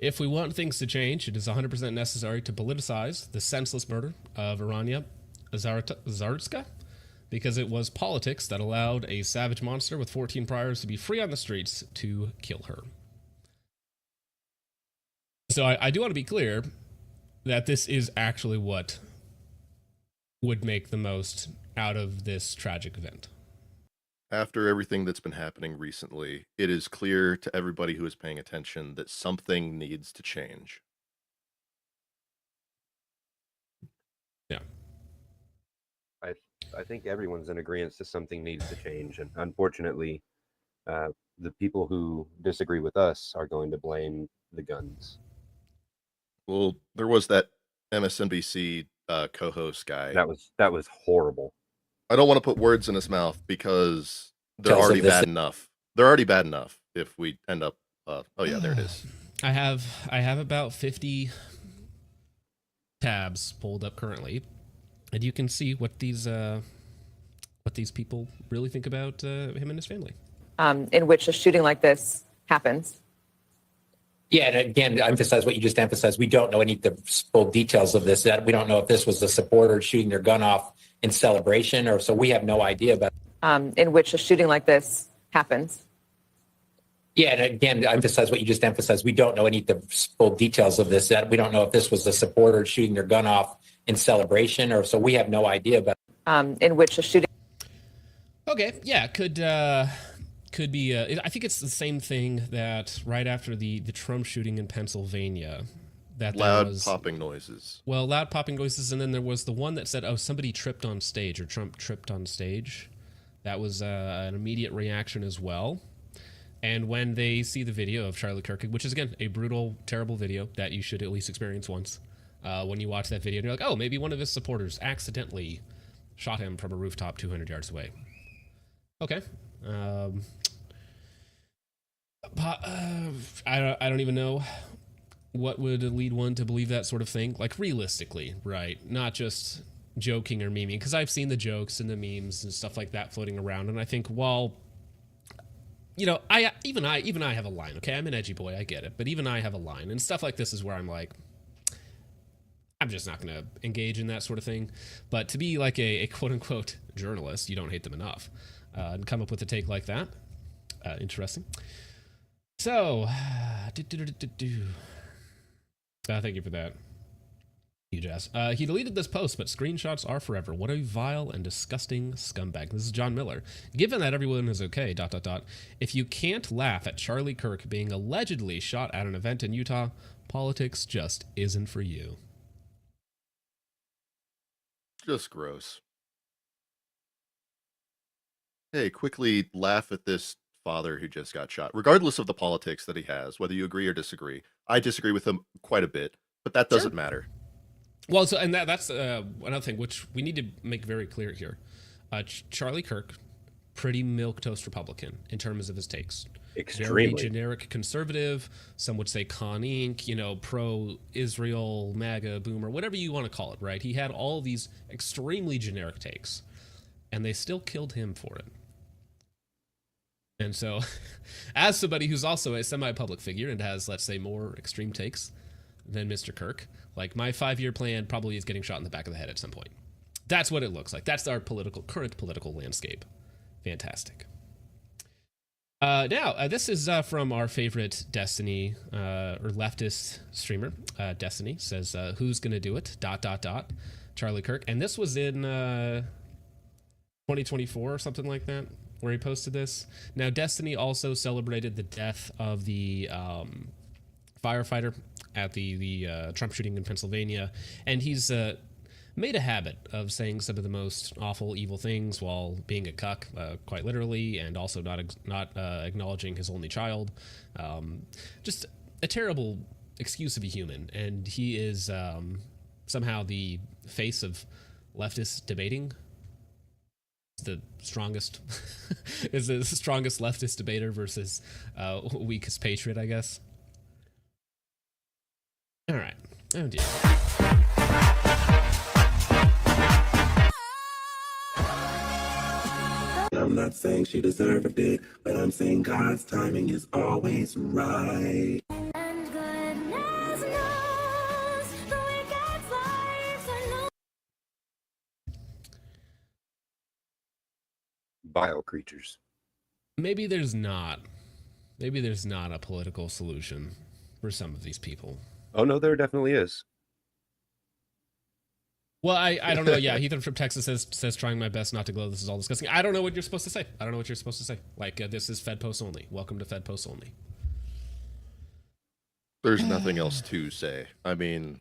If we want things to change, it is 100% necessary to politicize the senseless murder of Aranya Zartska, because it was politics that allowed a savage monster with 14 priors to be free on the streets to kill her. So I do want to be clear that this is actually what would make the most out of this tragic event. After everything that's been happening recently, it is clear to everybody who is paying attention that something needs to change. Yeah. I think everyone's in agreement that something needs to change, and unfortunately, the people who disagree with us are going to blame the guns. Well, there was that MSNBC co-host guy. That was horrible. I don't want to put words in his mouth because they're already bad enough. They're already bad enough if we end up. Oh yeah, there it is. I have about 50 tabs pulled up currently, and you can see what these people really think about him and his family. In which a shooting like this happens. Yeah, and again, to emphasize what you just emphasized, we don't know any of the full details of this. That we don't know if this was a supporter shooting their gun off in celebration, or so we have no idea about. In which a shooting like this happens. Yeah, and again, to emphasize what you just emphasized, we don't know any of the full details of this. That we don't know if this was a supporter shooting their gun off in celebration, or so we have no idea about. In which a shooting. Okay, yeah, could be. I think it's the same thing that right after the Trump shooting in Pennsylvania, that loud popping noises. Well, loud popping noises, and then there was the one that said, "Oh, somebody tripped on stage," or Trump tripped on stage. That was an immediate reaction as well. And when they see the video of Charlie Kirk, which is again a brutal, terrible video that you should at least experience once, when you watch that video, and you're like, "Oh, maybe one of his supporters accidentally shot him from a rooftop 200 yards away." Okay. I don't even know what would lead one to believe that sort of thing. Like, realistically, right? Not just joking or memeing, because I've seen the jokes and the memes and stuff like that floating around, and I think, well, you know, even I have a line. Okay, I'm an edgy boy, I get it, but even I have a line, and stuff like this is where I'm like, I'm just not going to engage in that sort of thing. But to be like a quote unquote journalist, you don't hate them enough, and come up with a take like that, interesting. So, thank you for that, huge ass. He deleted this post, but screenshots are forever. What a vile and disgusting scumbag. This is John Miller. Given that everyone is okay, ... if you can't laugh at Charlie Kirk being allegedly shot at an event in Utah, politics just isn't for you. Just gross. Hey, quickly laugh at this father who just got shot, regardless of the politics that he has, whether you agree or disagree. I disagree with him quite a bit, but that doesn't matter. Well, so, and that's another thing which we need to make very clear here. Charlie Kirk, pretty milquetoast Republican in terms of his takes. Extremely. Very generic conservative. Some would say Con Inc., you know, pro-Israel, MAGA, boomer, whatever you want to call it, right? He had all of these extremely generic takes, and they still killed him for it. And so, as somebody who's also a semi-public figure and has, let's say, more extreme takes than Mr. Kirk, like, my 5-year plan probably is getting shot in the back of the head at some point. That's what it looks like. That's our current political landscape. Fantastic. Now, this is from our favorite Destiny, or leftist streamer. Destiny says, who's gonna do it? ... Charlie Kirk. And this was in 2024 or something like that, where he posted this. Now, Destiny also celebrated the death of the firefighter at the Trump shooting in Pennsylvania, and he's made a habit of saying some of the most awful, evil things while being a cuck, quite literally, and also not acknowledging his only child. Just a terrible excuse of a human, and he is somehow the face of leftist debating. The strongest is the strongest leftist debater versus weakest patriot, I guess. All right. Oh dear. I'm not saying she deserved it, but I'm saying God's timing is always right. And good night. vile creatures. Maybe there's not. Maybe there's not a political solution for some of these people. Oh no, there definitely is. Well, I don't know. Yeah, Ethan from Texas says trying my best not to glow. This is all disgusting. I don't know what you're supposed to say. I don't know what you're supposed to say. Like, this is Fed Post only. Welcome to Fed Post only. There's nothing else to say. I mean,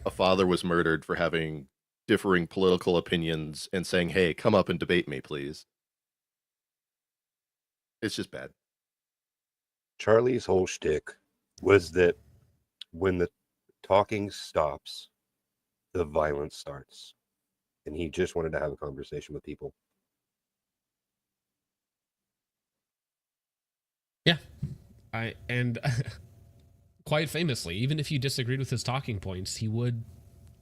a father was murdered for having differing political opinions and saying, hey, come up and debate me, please. It's just bad. Charlie's whole shtick was that when the talking stops, the violence starts. And he just wanted to have a conversation with people. Yeah. Quite famously, even if you disagreed with his talking points, he would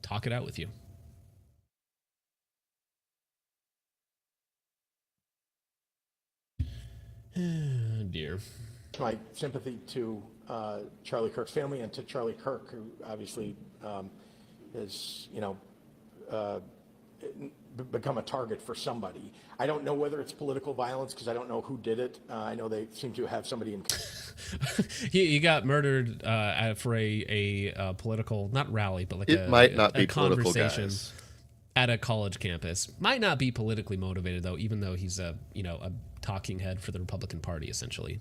talk it out with you. Dear. My sympathy to Charlie Kirk's family and to Charlie Kirk, who obviously has, become a target for somebody. I don't know whether it's political violence because I don't know who did it. I know they seem to have somebody in. he got murdered for a political, not rally, but like it might not be political, conversation guys. At a college campus. Might not be politically motivated though, even though he's a talking head for the Republican Party essentially.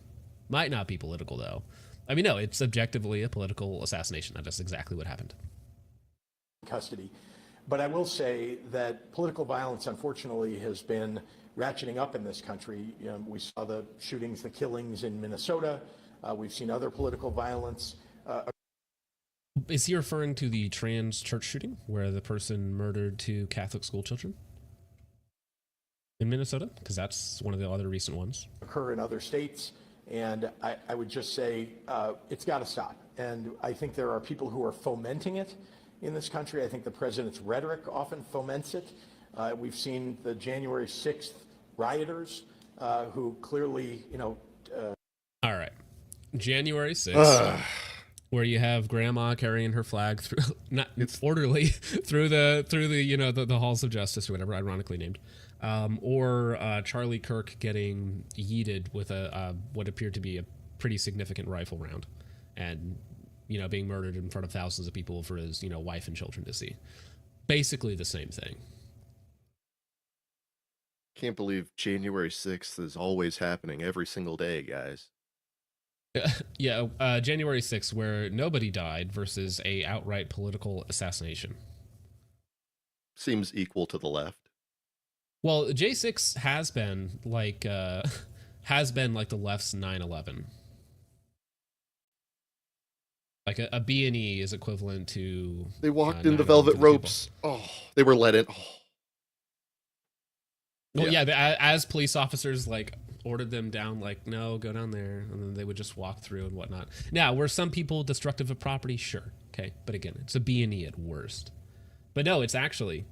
Might not be political though. I mean, no, it's objectively a political assassination. That's exactly what happened. Custody. But I will say that political violence, unfortunately, has been ratcheting up in this country. We saw the shootings, the killings in Minnesota. We've seen other political violence. Is he referring to the trans church shooting where the person murdered two Catholic school children in Minnesota? Because that's one of the other recent ones. Occur in other states. And I would just say it's got to stop. And I think there are people who are fomenting it in this country. I think the president's rhetoric often foments it. We've seen the January 6th rioters who clearly, All right. January 6th, where you have grandma carrying her flag through, not orderly, through the halls of justice or whatever, ironically named. Or Charlie Kirk getting yeeted with a what appeared to be a pretty significant rifle round, and being murdered in front of thousands of people for his wife and children to see. Basically the same thing. Can't believe January 6th is always happening every single day, guys. Yeah, January 6th, where nobody died versus a outright political assassination. Seems equal to the left. Well, J6 has been like the left's 9/11. Like a B&E is equivalent to. They walked in the velvet ropes. Oh, they were let in. Oh. Well, yeah, as police officers ordered them down, no, go down there, and then they would just walk through and whatnot. Now, were some people destructive of property? Sure, okay, but again, it's a B&E at worst. But no, it's actually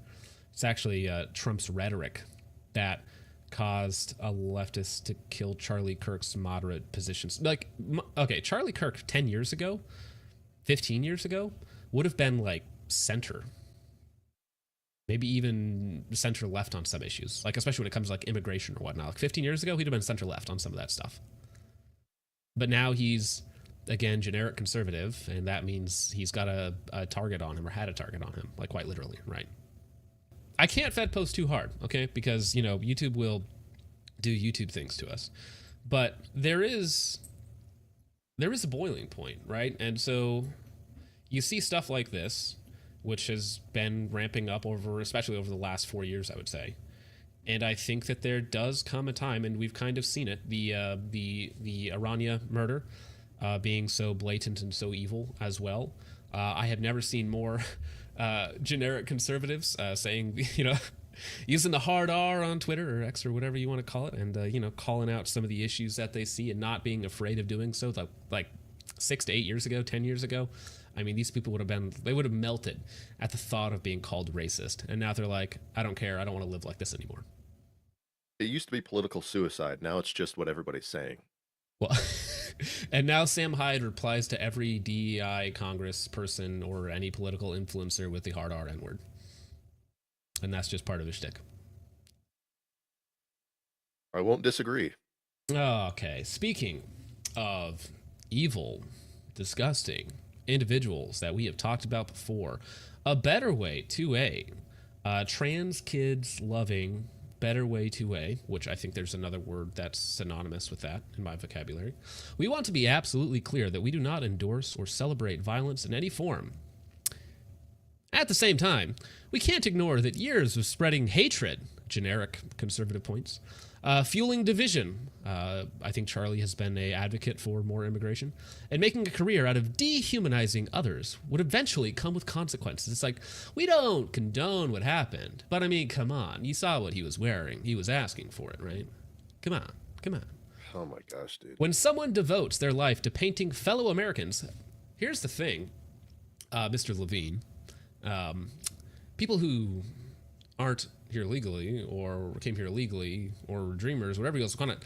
Trump's rhetoric that caused a leftist to kill Charlie Kirk's moderate positions. Charlie Kirk 10 years ago, 15 years ago, would have been center. Maybe even center left on some issues, especially when it comes to immigration or whatnot. 15 years ago, he'd have been center left on some of that stuff. But now he's, again, generic conservative, and that means he's got a target on him, or had a target on him, quite literally, right? I can't Fed post too hard, okay? Because, YouTube will do YouTube things to us. But there is a boiling point, right? And so you see stuff like this, which has been ramping up especially over the last 4 years, I would say. And I think that there does come a time, and we've kind of seen it, the Aranya murder being so blatant and so evil as well. I have never seen more generic conservatives saying, using the hard R on Twitter or X or whatever you want to call it, and calling out some of the issues that they see and not being afraid of doing so. Like 6 to 8 years ago, 10 years ago, I mean, these people would have melted at the thought of being called racist, and now they're like, I don't care, I don't want to live like this anymore. It used to be political suicide. Now it's just what everybody's saying. Well, and now Sam Hyde replies to every DEI Congress person or any political influencer with the hard R N-word. And that's just part of his shtick. I won't disagree. Okay, speaking of evil, disgusting individuals that we have talked about before, a better way to trans kids loving better way to which I think there's another word that's synonymous with that in my vocabulary. We want to be absolutely clear that we do not endorse or celebrate violence in any form. At the same time, we can't ignore that years of spreading hatred, generic conservative points, fueling division. I think Charlie has been an advocate for more immigration, and making a career out of dehumanizing others would eventually come with consequences. It's like, we don't condone what happened, but I mean, come on. You saw what he was wearing. He was asking for it, right? Come on. Come on. Oh my gosh, dude. When someone devotes their life to painting fellow Americans, here's the thing, Mr. Levine, people who aren't here legally or came here illegally or dreamers, whatever you else call it,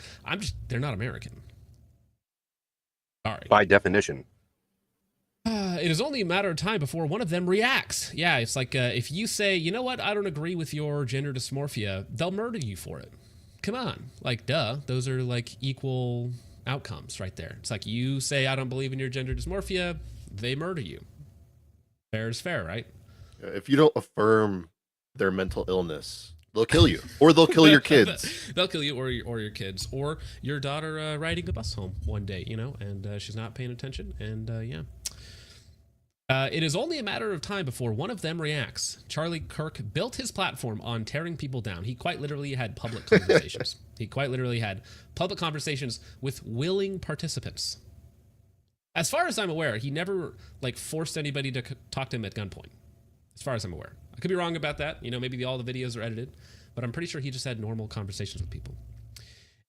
they're not American. Sorry. By definition. It is only a matter of time before one of them reacts. Yeah, it's like if you say, you know what, I don't agree with your gender dysmorphia, they'll murder you for it. Come on. Like, duh. Those are like equal outcomes right there. It's like you say, I don't believe in your gender dysmorphia, they murder you. Fair is fair, right? If you don't affirm their mental illness, they'll kill you, or they'll kill your kids. They'll kill you, or your kids, or your daughter riding a bus home one day, and she's not paying attention, and yeah. It is only a matter of time before one of them reacts. Charlie Kirk built his platform on tearing people down. He quite literally had public conversations. He quite literally had public conversations with willing participants. As far as I'm aware, he never forced anybody to talk to him at gunpoint. As far as I'm aware, I could be wrong about that. Maybe all the videos are edited, but I'm pretty sure he just had normal conversations with people.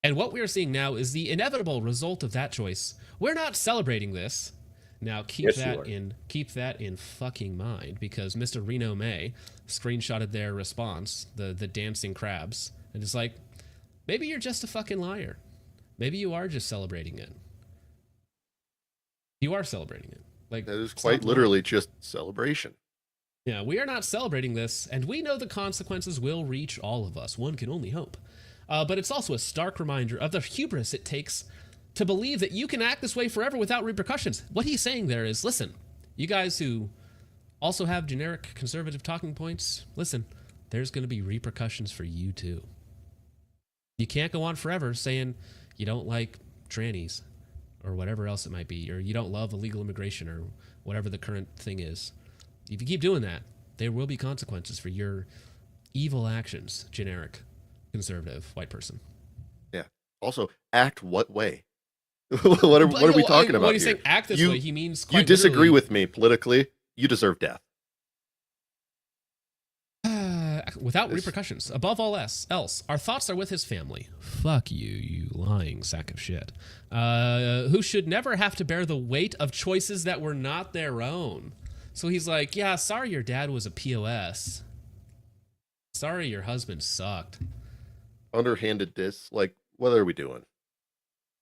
And what we are seeing now is the inevitable result of that choice. We're not celebrating this. Now keep that in fucking mind, because Mr. Reno May screenshotted their response, the dancing crabs, and it's like, maybe you're just a fucking liar. Maybe you are just celebrating it. You are celebrating it. That is quite literally just celebration. Yeah, we are not celebrating this, and we know the consequences will reach all of us. One can only hope. But it's also a stark reminder of the hubris it takes to believe that you can act this way forever without repercussions. What he's saying there is, listen, you guys who also have generic conservative talking points, listen, there's going to be repercussions for you too. You can't go on forever saying you don't like trannies or whatever else it might be, or you don't love illegal immigration or whatever the current thing is. If you keep doing that, there will be consequences for your evil actions, generic conservative white person. Yeah. Also, act what way? what are we talking about when he's here? saying act this way, he means quite you disagree literally, with me politically, you deserve death. without repercussions. Above all else, our thoughts are with his family. Fuck you, you lying sack of shit. Who should never have to bear the weight of choices that were not their own. So he's like, yeah, sorry your dad was a POS. Sorry your husband sucked. Underhanded diss, what are we doing?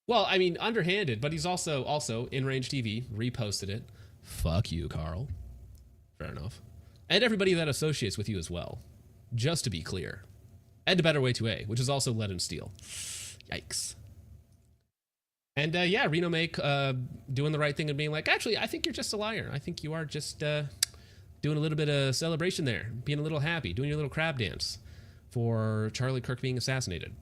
Well, I mean, underhanded, but he's also In Range TV reposted it. Fuck you, Carl. Fair enough. And everybody that associates with you as well. Just to be clear. And a better way to which is also lead and steel. Yikes. And yeah, Reno Make doing the right thing and being like, actually, I think you're just a liar. I think you are just doing a little bit of celebration there, being a little happy, doing your little crab dance for Charlie Kirk being assassinated.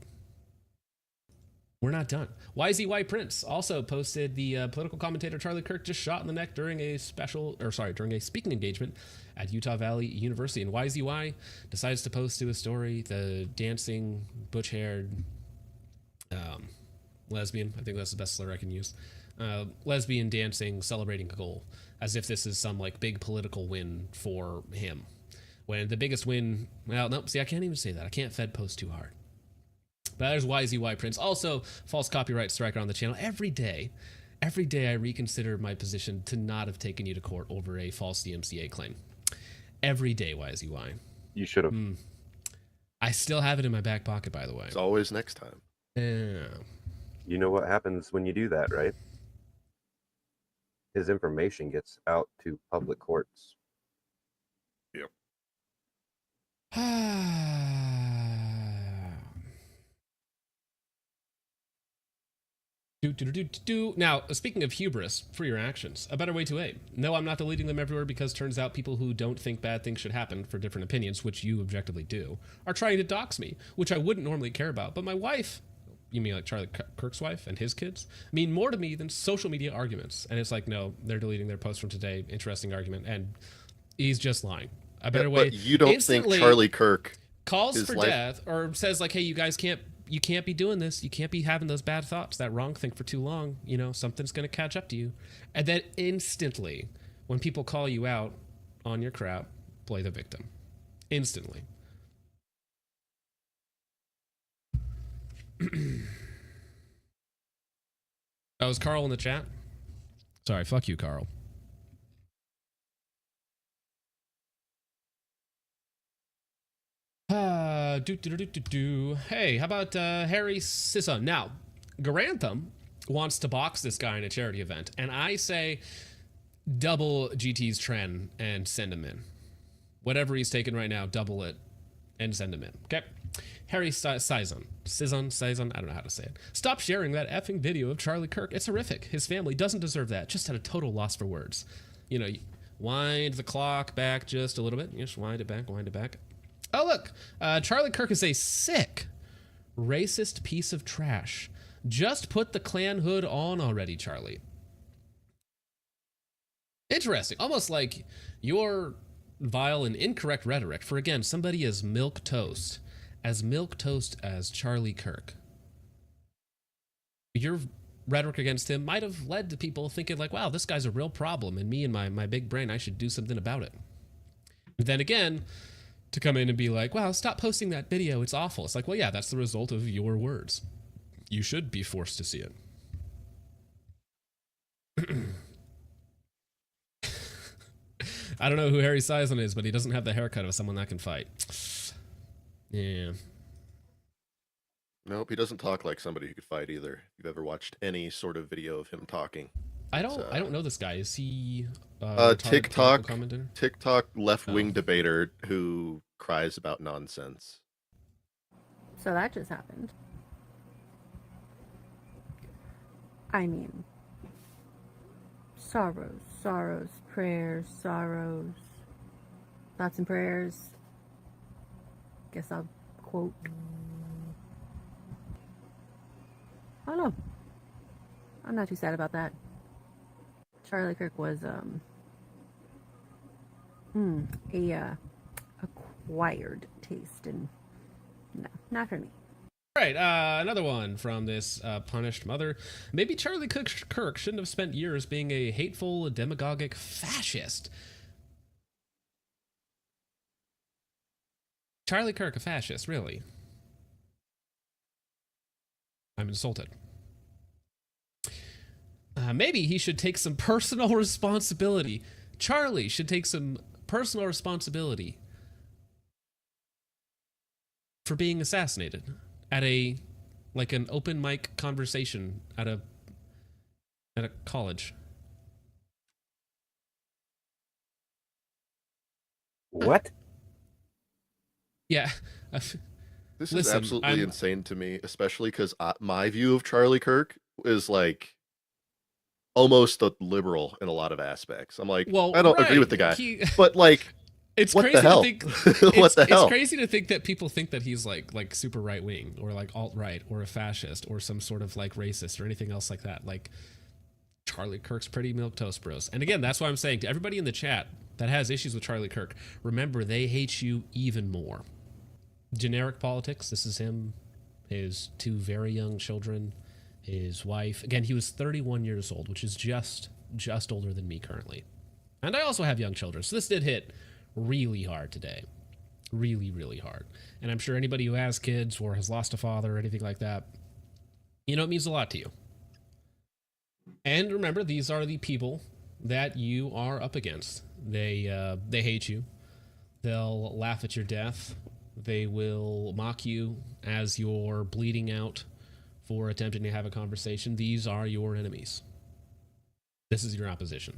We're not done. YZY Prince also posted the political commentator Charlie Kirk just shot in the neck during a speaking engagement at Utah Valley University. And YZY decides to post to a story the dancing, butch-haired lesbian. I think that's the best slur I can use. Lesbian dancing, celebrating a goal, as if this is some big political win for him. When the biggest win, well, nope, see, I can't even say that. I can't Fed post too hard. But there's YZY Prince. Also, false copyright striker on the channel. Every day I reconsider my position to not have taken you to court over a false DMCA claim. Every day, YZY. You should have. I still have it in my back pocket, by the way. It's always next time. Yeah. You know what happens when you do that, right? His information gets out to public courts. Yep. Now, speaking of hubris for your actions, a better way to aim. No, I'm not deleting them everywhere because turns out people who don't think bad things should happen for different opinions, which you objectively do, are trying to dox me, which I wouldn't normally care about. But my wife, you mean like Charlie Kirk's wife and his kids, mean more to me than social media arguments. And it's like, no, they're deleting their post from today. Interesting argument. And he's just lying. A better way. But you don't think Charlie Kirk calls for death or says like, hey, you guys can't be doing this. You can't be having those bad thoughts, that wrong thing for too long. You know, something's going to catch up to you. And then instantly, when people call you out on your crap, play the victim. Instantly. That was Carl in the chat. Sorry, fuck you, Carl. Hey, how about Harry Sisson? Now, Garantham wants to box this guy in a charity event, and I say double GT's trend and send him in. Whatever he's taking right now, double it and send him in. Okay? Harry Sisson, I don't know how to say it. Stop sharing that effing video of Charlie Kirk. It's horrific. His family doesn't deserve that. Just at a total loss for words. You know, wind the clock back just a little bit. Just wind it back, wind it back. Oh, look. Charlie Kirk is a sick, racist piece of trash. Just put the Klan hood on already, Charlie. Interesting. Almost like your vile and incorrect rhetoric for, again, somebody as milquetoast as Charlie Kirk. Your rhetoric against him might have led to people thinking like, wow, this guy's a real problem, and me and my big brain, I should do something about it. But then again, to come in and be like, wow, stop posting that video, it's awful. It's like, well, yeah, that's the result of your words. You should be forced to see it. I don't know who Harry Sisson is, but he doesn't have the haircut of someone that can fight. Yeah. Nope, he doesn't talk like somebody who could fight either. If you've ever watched any sort of video of him talking. I don't know this guy. Is he TikTok commentator? TikTok left-wing debater who cries about nonsense. So that just happened. I mean, sorrows, prayers, sorrows, thoughts and prayers. Guess I'll quote. I don't know. I'm not too sad about that. Charlie Kirk was a acquired taste, and no, not for me. All right, another one from this punished mother. Maybe Charlie Kirk shouldn't have spent years being a hateful, demagogic fascist. Charlie Kirk, a fascist, really? I'm insulted. Maybe he should take some personal responsibility. Charlie should take some personal responsibility for being assassinated at an open mic conversation at a college. What? Yeah. This is absolutely insane to me, especially because my view of Charlie Kirk is like almost a liberal in a lot of aspects. I'm like, well, I don't agree with the guy, but like, it's what crazy the hell? To think. What the hell? It's crazy to think that people think that he's like super right wing or like alt right or a fascist or some sort of like racist or anything else like that. Like Charlie Kirk's pretty milquetoast, bros. And again, that's why I'm saying to everybody in the chat that has issues with Charlie Kirk, remember they hate you even more. Generic politics. This is him, his two very young children, his wife. Again, he was 31 years old, which is just older than me currently. And I also have young children, so this did hit really hard today. Really, really hard. And I'm sure anybody who has kids or has lost a father or anything like that, you know, it means a lot to you. And remember, these are the people that you are up against. They hate you. They'll laugh at your death. They will mock you as you're bleeding out for attempting to have a conversation. These are your enemies. This is your opposition.